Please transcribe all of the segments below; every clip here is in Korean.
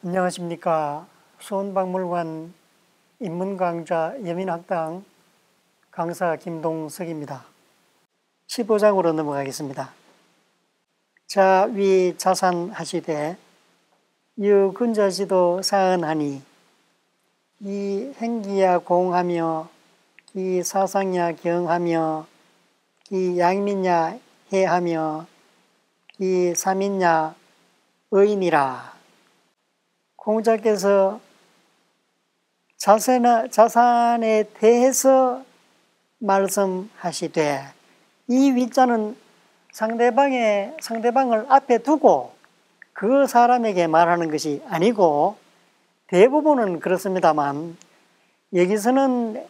안녕하십니까. 수원박물관 인문강좌 여민학당 강사 김동석입니다. 15장으로 넘어가겠습니다. 자, 위 자산하시되 유근자지도 사은하니 이 행기야 공하며 이 사상야 경하며 이 양민야 해하며 이 삼인야 의인이라. 공자께서 자산에 대해서 말씀하시되 이 위자는 상대방을 앞에 두고 그 사람에게 말하는 것이 아니고 대부분은 그렇습니다만 여기서는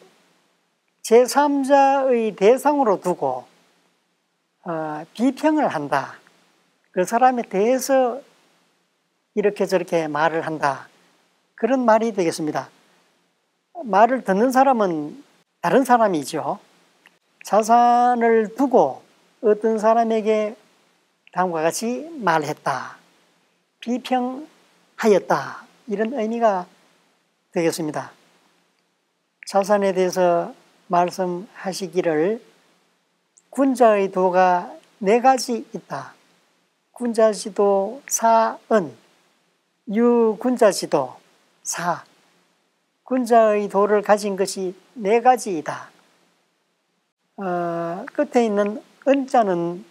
제3자의 대상으로 두고 비평을 한다. 그 사람에 대해서 이렇게 저렇게 말을 한다. 그런 말이 되겠습니다. 말을 듣는 사람은 다른 사람이죠. 자산을 두고 어떤 사람에게 다음과 같이 말했다. 비평하였다. 이런 의미가 되겠습니다. 자산에 대해서 말씀하시기를 군자의 도가 4가지 있다. 군자지도 사은, 유군자지도 사. 군자의 도를 가진 것이 4가지이다. 끝에 있는 은자는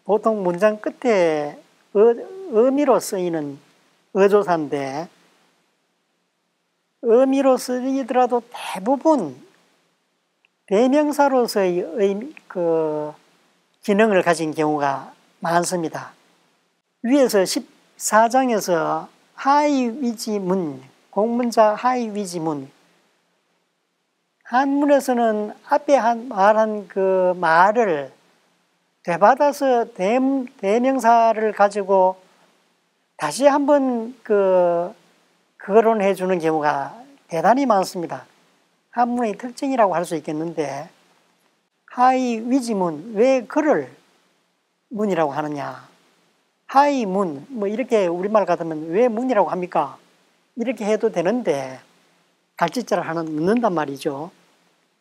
보통 문장 끝에 의미로 쓰이는 어조사인데 의미로 쓰이더라도 대부분 대명사로서의 기능을 가진 경우가 많습니다. 위에서 14장에서 하이위지문, 공문자 하이위지문. 한문에서는 앞에 말한 그 말을 되받아서 대명사를 가지고 다시 한번 거론해 주는 경우가 대단히 많습니다. 한문의 특징이라고 할 수 있겠는데, 하이위지문, 왜 그를 문이라고 하느냐? 하이문, 이렇게 우리말 같으면 왜 문이라고 합니까? 이렇게 해도 되는데 갈짓자를 하나 넣는단 말이죠.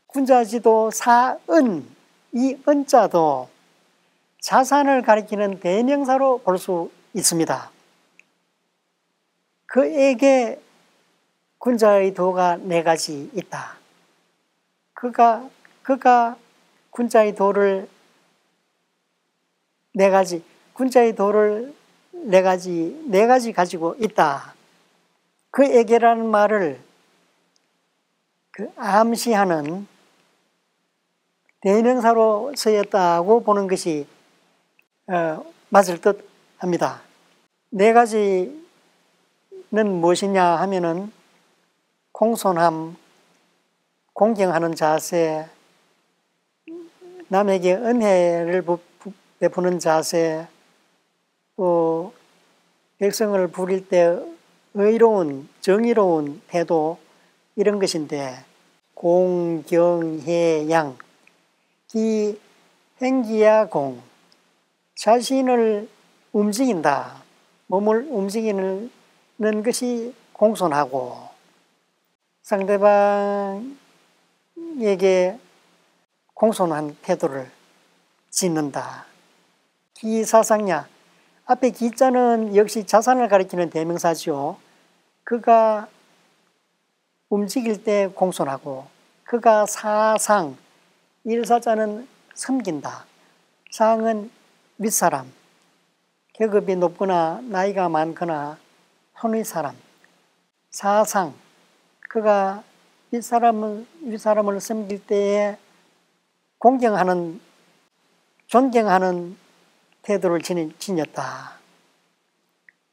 군자지도 사은, 이 은자도 자산을 가리키는 대명사로 볼 수 있습니다. 그에게 군자의 도가 4가지 있다. 그가 군자의 도를 4가지, 군자의 도를 4가지 가지고 있다. 그에게라는 말을 암시하는 대명사로 쓰였다고 보는 것이 맞을 듯 합니다. 4가지는 무엇이냐 하면은 공손함, 공경하는 자세, 남에게 은혜를 베푸는 자세, 또 백성을 부릴 때 의로운, 정의로운 태도, 이런 것인데 공경해양, 기 행기야 공, 자신을 움직인다, 몸을 움직이는 것이 공손하고 상대방에게 공손한 태도를 짓는다. 기사상야, 앞에 기자는 역시 자산을 가리키는 대명사죠. 그가 움직일 때 공손하고, 그가 사상, 일사자는 섬긴다. 상은 윗사람, 계급이 높거나 나이가 많거나 손의 사람. 사상, 그가 윗사람을 섬길 때에 존경하는 태도를 지녔다.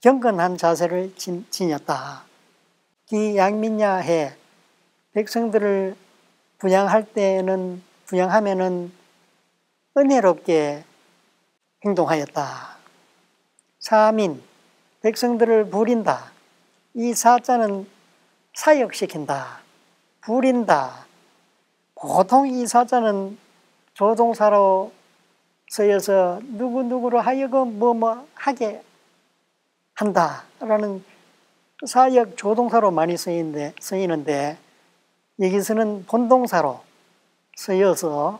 경건한 자세를 지녔다. 기 양민야해, 백성들을 부양하면은 은혜롭게 행동하였다. 사민, 백성들을 부린다. 이 사자는 사역시킨다. 부린다. 보통 이 사자는 조동사로 쓰여서 누구누구로 하여금 하게 한다라는 사역 조동사로 많이 쓰이는데 여기서는 본동사로 쓰여서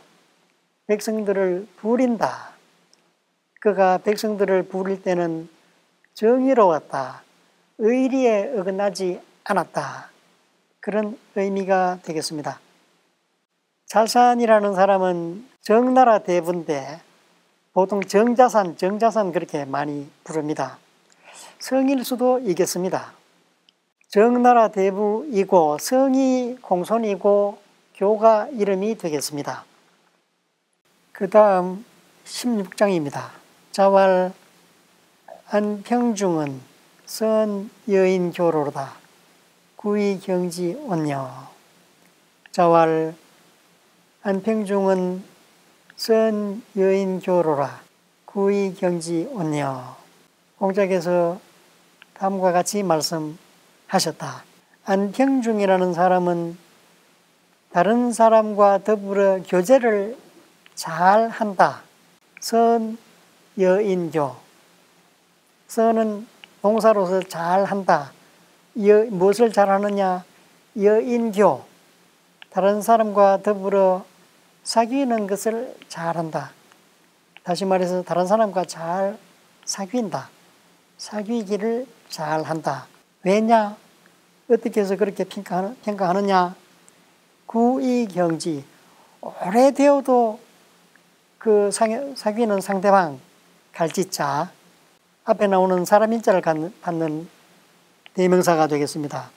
백성들을 부린다. 그가 백성들을 부릴 때는 정의로웠다. 의리에 어긋나지 않았다. 그런 의미가 되겠습니다. 자산이라는 사람은 정나라 대부인데 보통 정자산 그렇게 많이 부릅니다. 성일 수도 있겠습니다. 정나라 대부이고 성이 공손이고 교가 이름이 되겠습니다. 그 다음 16장입니다. 자왈 안평중은 선 여인교로로다. 구의 경지 온녀. 자왈 안평중은 선 여인교로라. 구의 경지 온녀. 공작에서 다음과 같이 말씀하셨다. 안평중이라는 사람은 다른 사람과 더불어 교제를 잘 한다. 선 여인교. 선은 동사로서 잘 한다. 무엇을 잘 하느냐? 여인교. 다른 사람과 더불어 사귀는 것을 잘 한다. 다시 말해서 다른 사람과 잘 사귄다. 사귀기를 잘 한다. 왜냐? 어떻게 해서 그렇게 평가하느냐? 구이경지. 오래되어도 그 사귀는 상대방, 갈지자, 앞에 나오는 사람 인자를 받는 대명사가 되겠습니다.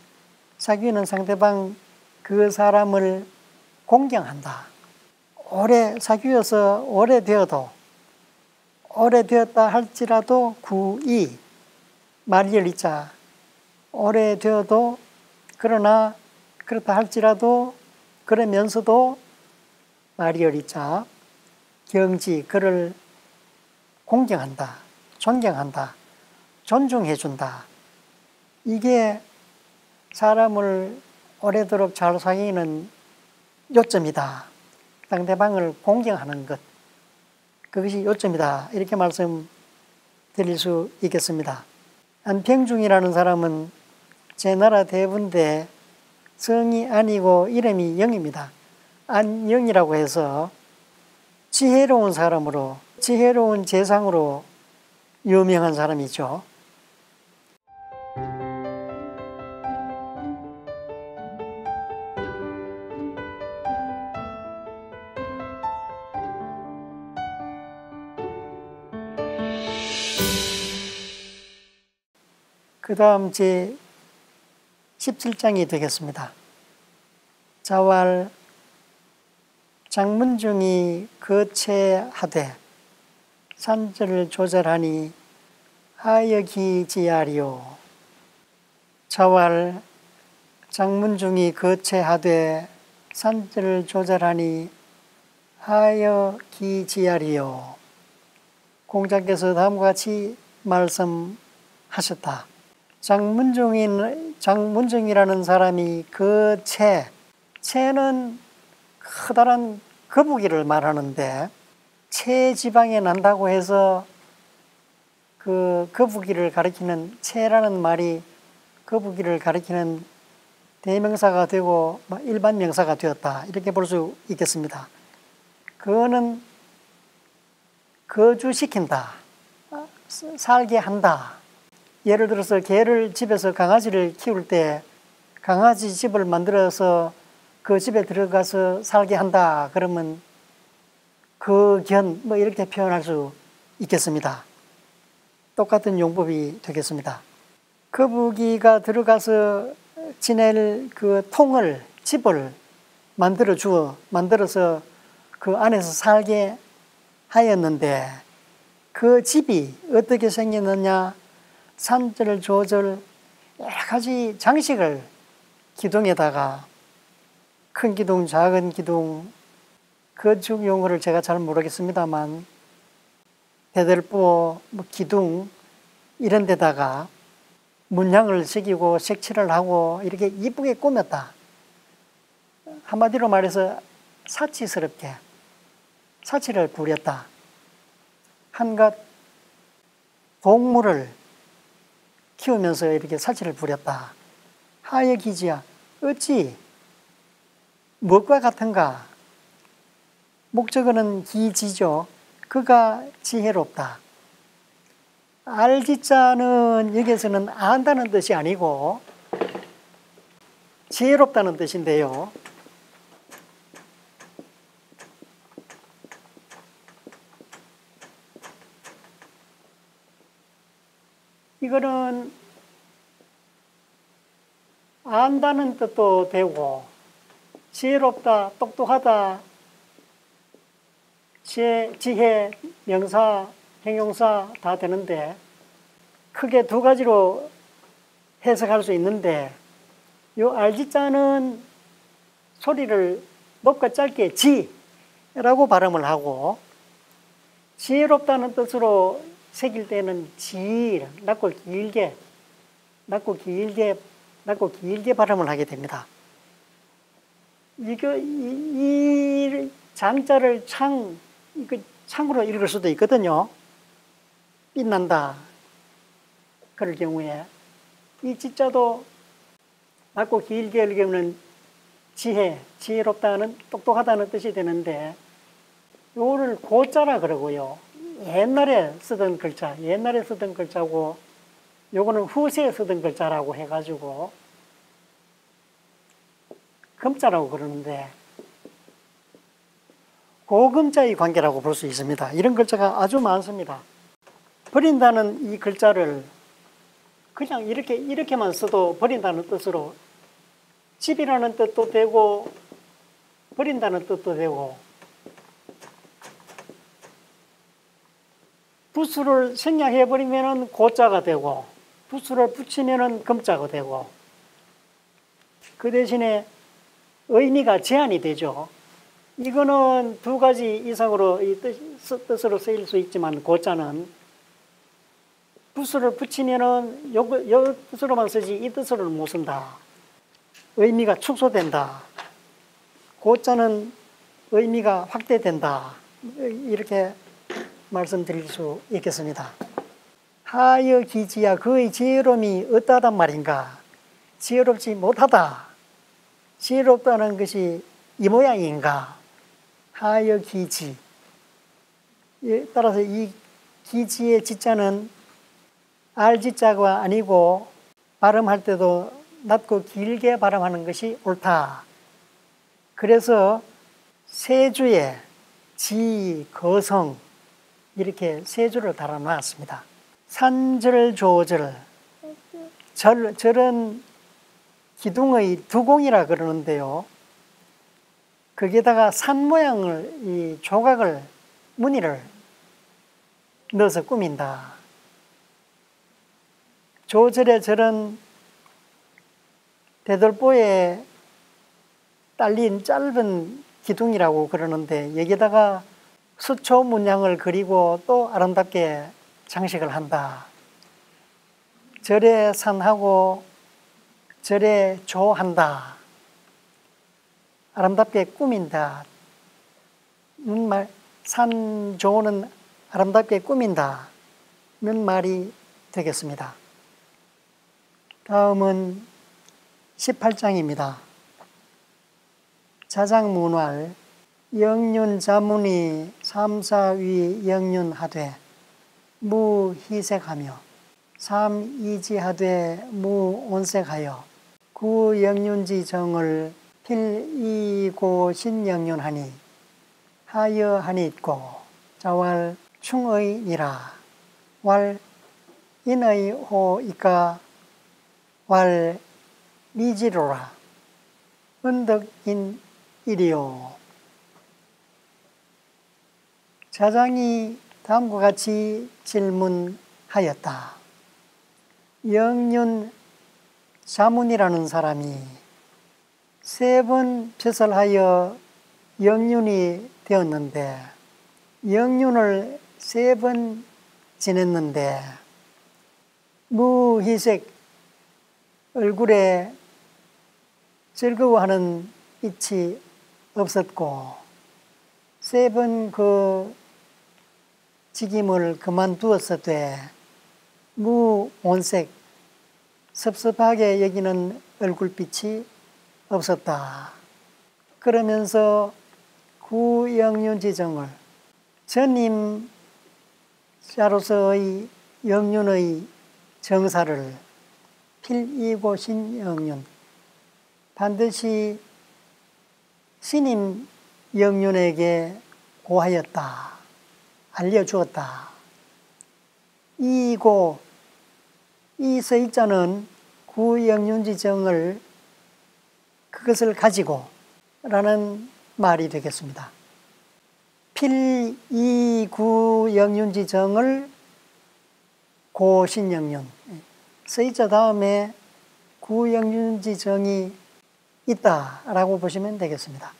사귀는 상대방 그 사람을 공경한다. 오래 사귀어서 오래되었다 할지라도 구이, 말열이자, 오래되어도 그러나 그렇다 할지라도 그러면서도 말열이자, 경지, 그를 공경한다, 존경한다, 존중해준다. 이게 사람을 오래도록 잘 사귀는 요점이다. 상대방을 공경하는 것. 그것이 요점이다. 이렇게 말씀드릴 수 있겠습니다. 안평중이라는 사람은 제 나라 대부인데 성이 아니고 이름이 영입니다. 안영이라고 해서 지혜로운 사람으로, 지혜로운 재상으로 유명한 사람이죠. 그 다음 제 17장이 되겠습니다. 자왈 장문중이 거체하되 산절을 조절하니 하여기지하리요. 자왈 장문중이 거체하되 산절을 조절하니 하여기지하리요. 공자께서 다음과 같이 말씀하셨다. 장문중이라는 사람이 채는 커다란 거북이를 말하는데 채지방에 난다고 해서 그 거북이를 가리키는 채라는 말이 거북이를 가리키는 대명사가 되고 일반 명사가 되었다. 이렇게 볼 수 있겠습니다. 그거는 거주시킨다. 살게 한다. 예를 들어서 개를 집에서 강아지를 키울 때 강아지 집을 만들어서 그 집에 들어가서 살게 한다. 그러면 거견 이렇게 표현할 수 있겠습니다. 똑같은 용법이 되겠습니다. 거북이가 들어가서 지낼 그 통을, 집을 만들어서 그 안에서 살게 하였는데 그 집이 어떻게 생겼느냐? 산절, 조절, 여러 가지 장식을 기둥에다가 큰 기둥, 작은 기둥, 건축 용어를 제가 잘 모르겠습니다만 배들보, 기둥 이런 데다가 문양을 새기고 색칠을 하고 이렇게 이쁘게 꾸몄다. 한마디로 말해서 사치스럽게 사치를 부렸다. 한갓 동물을 키우면서 이렇게 살치를 부렸다. 하여 기지야, 어찌 무엇과 같은가? 목적어는 기지죠. 그가 지혜롭다. 알지자는 여기에서는 안다는 뜻이 아니고 지혜롭다는 뜻인데요. 이거는 안다는 뜻도 되고 지혜롭다, 똑똑하다, 지혜, 명사, 형용사 다 되는데 크게 두 가지로 해석할 수 있는데 요 알지자는 소리를 높고 짧게 지라고 발음을 하고 지혜롭다는 뜻으로 새길 때는 지, 낮고 길게 발음을 하게 됩니다. 이 장자를 창으로 읽을 수도 있거든요. 빛난다. 그럴 경우에 이 지자도 낮고 길게 읽으면 지혜롭다는 똑똑하다는 뜻이 되는데 요거를 고자라 그러고요. 옛날에 쓰던 글자고 요거는 후세에 쓰던 글자라고 해가지고 금자라고 그러는데 고금자의 관계라고 볼 수 있습니다. 이런 글자가 아주 많습니다. 버린다는 이 글자를 그냥 이렇게만 써도 버린다는 뜻으로 집이라는 뜻도 되고 버린다는 뜻도 되고 부수를 생략해버리면 고자가 되고 부수를 붙이면 금자가 되고 그 대신에 의미가 제한이 되죠. 이거는 두 가지 이상으로 이 뜻으로 쓰일 수 있지만 고자는 부수를 붙이면은 요 뜻으로만 쓰지 이 뜻으로는 못 쓴다. 의미가 축소된다. 고자는 의미가 확대된다. 이렇게 말씀드릴 수 있겠습니다. 하여 기지야 그의 지혜로움이 어떠하단 말인가? 지혜롭지 못하다. 지혜롭다는 것이 이 모양인가? 하여 기지. 따라서 이 기지의 지자는 알지자가 아니고 발음할 때도 낮고 길게 발음하는 것이 옳다. 그래서 세 주에 지, 거성 이렇게 세 주를 달아놨습니다. 산절, 조절. 절은 기둥의 두공이라 그러는데요. 거기에다가 산 모양을 이 조각을 무늬를 넣어서 꾸민다. 조절의 절은 대들보에 딸린 짧은 기둥이라고 그러는데 여기다가 수초 문양을 그리고 또 아름답게 장식을 한다. 절에 산하고 절에 조한다. 아름답게 꾸민다. 산조는 아름답게 꾸민다. 는 말이 되겠습니다. 다음은 18장입니다. 자장문활 영륜자문이 삼사위 영륜하되 무희색하며 삼이지하되 무온색하여 구영륜지정을 필이고 신영륜하니 하여하니 있고 자왈 충의니라 왈 인의 호이까 왈 미지로라 은덕인 일이요. 자장이 다음과 같이 질문하였다. 영륜 자문이라는 사람이 세 번 벼슬하여 영륜이 되었는데 영륜을 세 번 지냈는데 무희색 얼굴에 즐거워하는 빛이 없었고 세 번 그 직임을 그만두었을 때 무온색 섭섭하게 여기는 얼굴빛이 없었다. 그러면서 구영륜지정을 전임자로서의 영륜의 정사를 필이고 신영륜, 반드시 신임 영륜에게 고하였다. 알려주었다. 이고 이 서의자는 구영륜지정을 그것을 가지고 라는 말이 되겠습니다. 필이구영륜지정을 고신영륜, 서의자 다음에 구영륜지정이 있다라고 보시면 되겠습니다.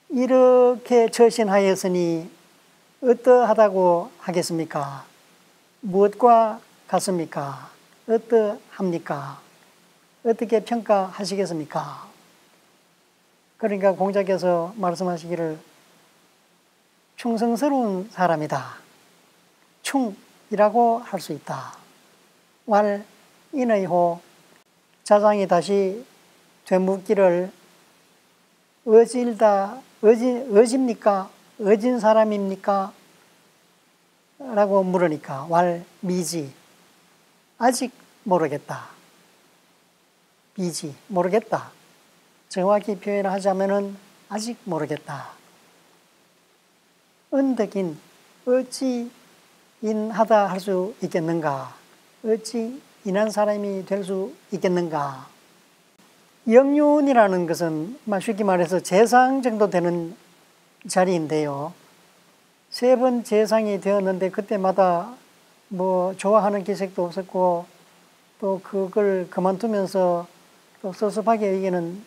이렇게 처신하였으니 어떠하다고 하겠습니까? 무엇과 같습니까? 어떠합니까? 어떻게 평가하시겠습니까? 그러니까 공자께서 말씀하시기를 충성스러운 사람이다. 충이라고 할 수 있다. 왈 인의호 자장이 다시 되묻기를 어집니까? 어진 사람입니까? 라고 물으니까 왈 미지 아직 모르겠다. 미지 모르겠다. 정확히 표현하자면은 아직 모르겠다. 언덕인 어찌 인하다 할 수 있겠는가? 어찌 인한 사람이 될 수 있겠는가? 영륜이라는 것은 쉽게 말해서 재상 정도 되는 자리인데요. 3번 재상이 되었는데 그때마다 뭐 좋아하는 기색도 없었고 또 그걸 그만두면서 또 섭섭하게 여기는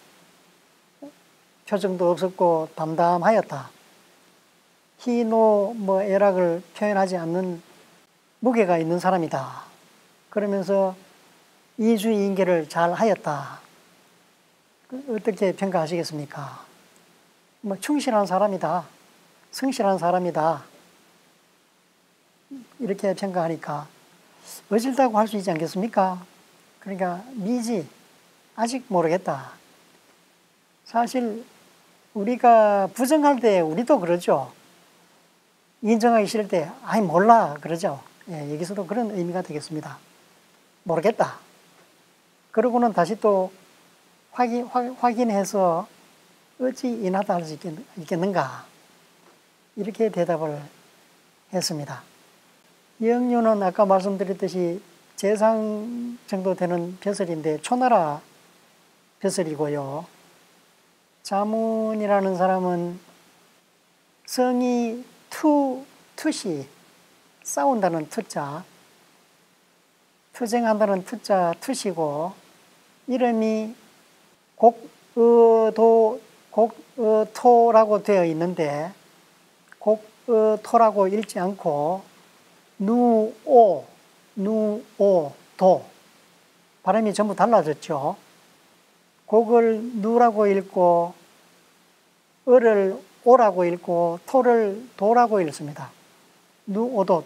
표정도 없었고 담담하였다. 희노 애락을 표현하지 않는 무게가 있는 사람이다. 그러면서 이주인계를 잘 하였다. 어떻게 평가하시겠습니까? 충실한 사람이다. 성실한 사람이다. 이렇게 평가하니까 어질다고 할 수 있지 않겠습니까? 그러니까 미지 아직 모르겠다. 사실 우리가 부정할 때 우리도 그러죠. 인정하기 싫을 때 아이 몰라 그러죠. 예, 여기서도 그런 의미가 되겠습니다. 모르겠다. 그러고는 다시 또 확인해서 어찌 인하다 할 수 있겠는가 이렇게 대답을 했습니다. 영륜은 아까 말씀드렸듯이 재상 정도 되는 벼슬인데 초나라 벼슬이고요. 자문이라는 사람은 성이 투시 싸운다는 투자, 투쟁한다는 투자 투시고 이름이 곡토라고 되어 있는데 곡토라고 읽지 않고 누오도 발음이 전부 달라졌죠. 곡을 누라고 읽고 어를 오라고 읽고 토를 도라고 읽습니다. 누오도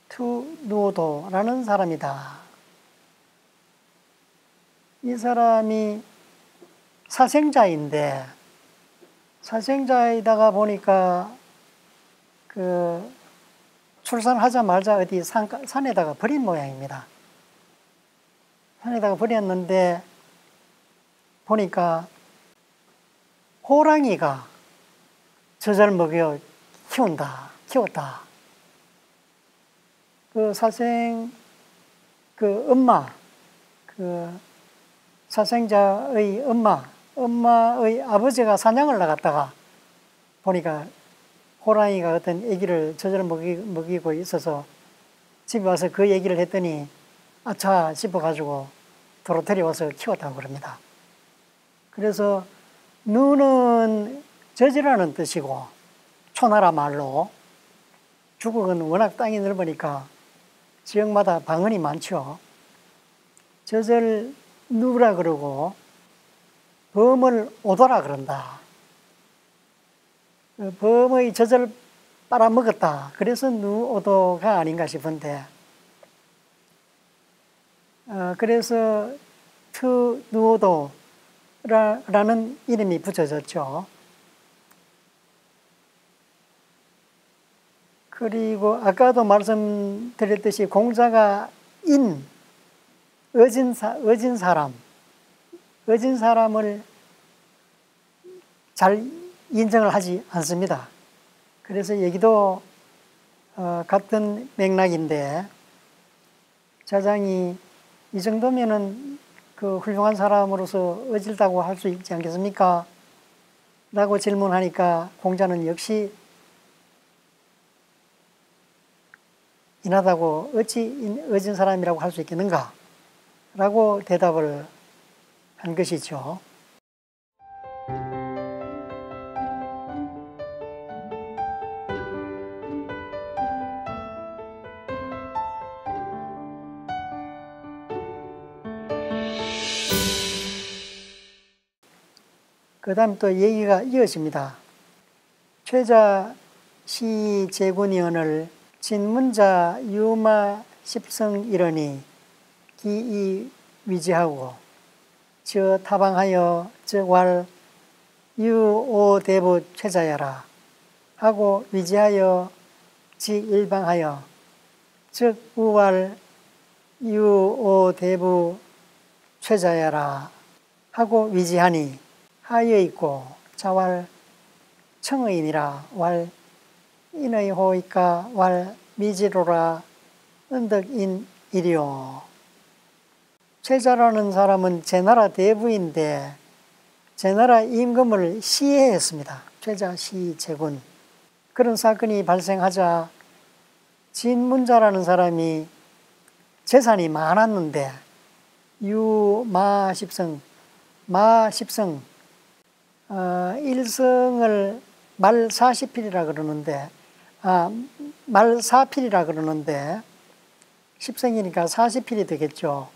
투누오도라는 사람이다. 이 사람이 사생자인데 사생자이다가 보니까 출산하자마자 어디 산에다가 버린 모양입니다. 산에다가 버렸는데 보니까 호랑이가 젖을 먹여 키웠다. 사생자의 엄마의 아버지가 사냥을 나갔다가 보니까 호랑이가 어떤 애기를 젖을 먹이고 있어서 집에 와서 그 얘기를 했더니 아차 싶어가지고 도로 데려와서 키웠다고 그럽니다. 그래서 누는 젖이라는 뜻이고 초나라 말로 중국은 워낙 땅이 넓으니까 지역마다 방언이 많죠. 젖을 누라 그러고 범을 오도라 그런다. 범의 젖을 빨아먹었다. 그래서 누오도가 아닌가 싶은데 그래서 트누오도라는 이름이 붙여졌죠. 그리고 아까도 말씀드렸듯이 공자가 어진 사람을 잘 인정을 하지 않습니다. 그래서 여기도 같은 맥락인데 자장이 이 정도면은 그 훌륭한 사람으로서 어질다고 할 수 있지 않겠습니까? 라고 질문하니까 공자는 역시 인하다고 어찌 어진 사람이라고 할 수 있겠는가? 라고 대답을 한 것이죠. 그 다음 또 얘기가 이어집니다. 최자 시제군이언을 진문자 유마 십성이러니 기이 위지하고 저 타방하여 즉왈 유오대부 최자야라 하고 위지하여 지일방하여 즉 우왈 유오대부 최자야라 하고 위지하니 하여 있고 자왈 청의니라 왈 인의 호이까 왈 미지로라 은덕인 이리요. 최자라는 사람은 제나라 대부인데 제나라 임금을 시해했습니다. 최자 시제군. 그런 사건이 발생하자 진문자라는 사람이 재산이 많았는데 유마십성 일성을 말 40필이라 그러는데 말 4필이라 그러는데 10성이니까 40필이 되겠죠.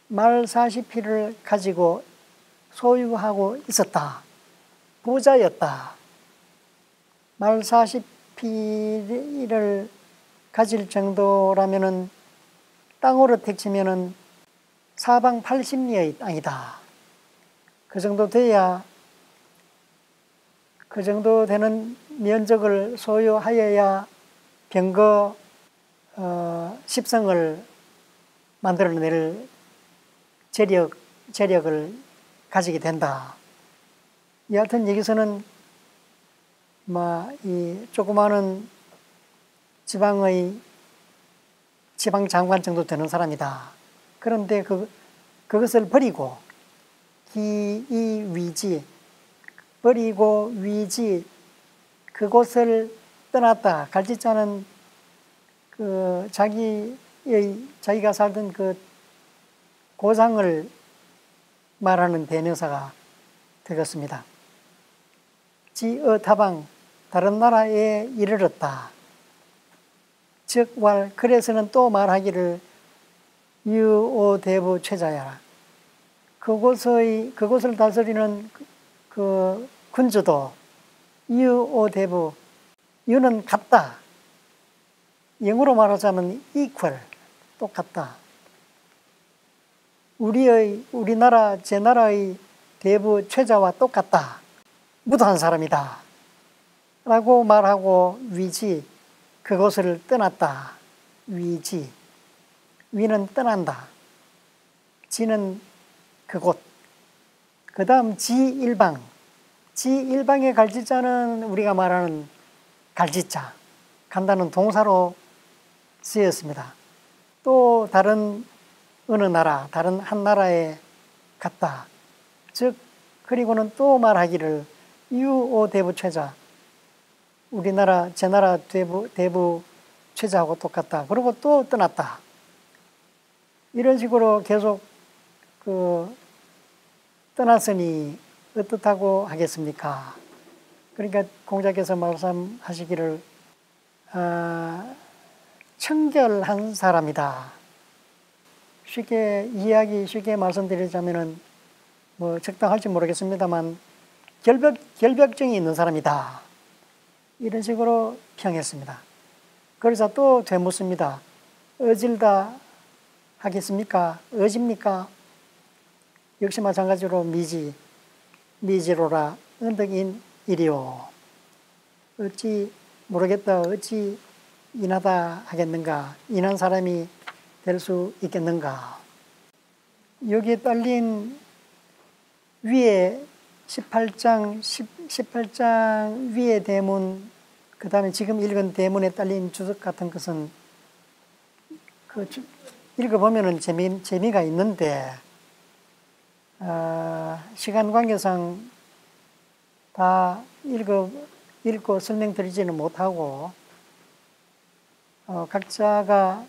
말 40필을 가지고 소유하고 있었다. 부자였다. 말 40필을 가질 정도라면은 땅으로 택치면은 사방 80리의 땅이다. 그 정도 돼야 그 정도 되는 면적을 소유하여야 병거 10성을 만들어낼 재력을 가지게 된다. 여하튼 여기서는 이 조그마한 지방 장관 정도 되는 사람이다. 그런데 그것을 버리고 기이위지 버리고 위지 그곳을 떠났다. 갈지자는 자기가 살던 그 고장을 말하는 대명사가 되었습니다. 지어타방 다른 나라에 이르렀다. 즉 그래서는 또 말하기를 유오대부 최자야라. 그곳을 다스리는 그 군주도 유오대부 유는 같다. 영어로 말하자면 equal 똑같다. 제 나라의 대부 최자와 똑같다. 무도한 사람이다. 라고 말하고 위지 그곳을 떠났다. 위지 위는 떠난다. 지는 그곳. 그 다음 지일방. 지일방의 갈지자는 우리가 말하는 갈지자. 간다는 동사로 쓰였습니다. 또 다른 어느 나라, 다른 한 나라에 갔다. 즉 그리고는 또 말하기를 유오대부 최자. 제 나라 대부 최자하고 똑같다. 그리고 또 떠났다. 이런 식으로 계속 떠났으니 어떻다고 하겠습니까? 그러니까 공자께서 말씀하시기를 청결한 사람이다. 쉽게 말씀드리자면은 적당할지 모르겠습니다만 결벽증이 있는 사람이다. 이런 식으로 평했습니다. 그래서 또 되묻습니다. 어질다 하겠습니까? 어집니까? 역시 마찬가지로 미지로라 언덕인 이리요. 어찌 모르겠다. 어찌 인하다 하겠는가? 인한 사람이 될 수 있겠는가? 여기에 딸린 위에 18장 위에 대문, 그 다음에 지금 읽은 대문에 딸린 주석 같은 것은 읽어보면은 재미가 있는데, 시간 관계상 다 읽고 설명드리지는 못하고, 각자가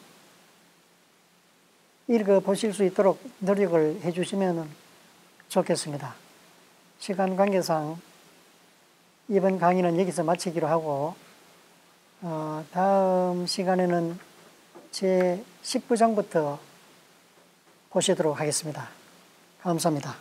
읽어보실 수 있도록 노력을 해주시면 좋겠습니다. 시간 관계상 이번 강의는 여기서 마치기로 하고, 다음 시간에는 제 19장부터 보시도록 하겠습니다. 감사합니다.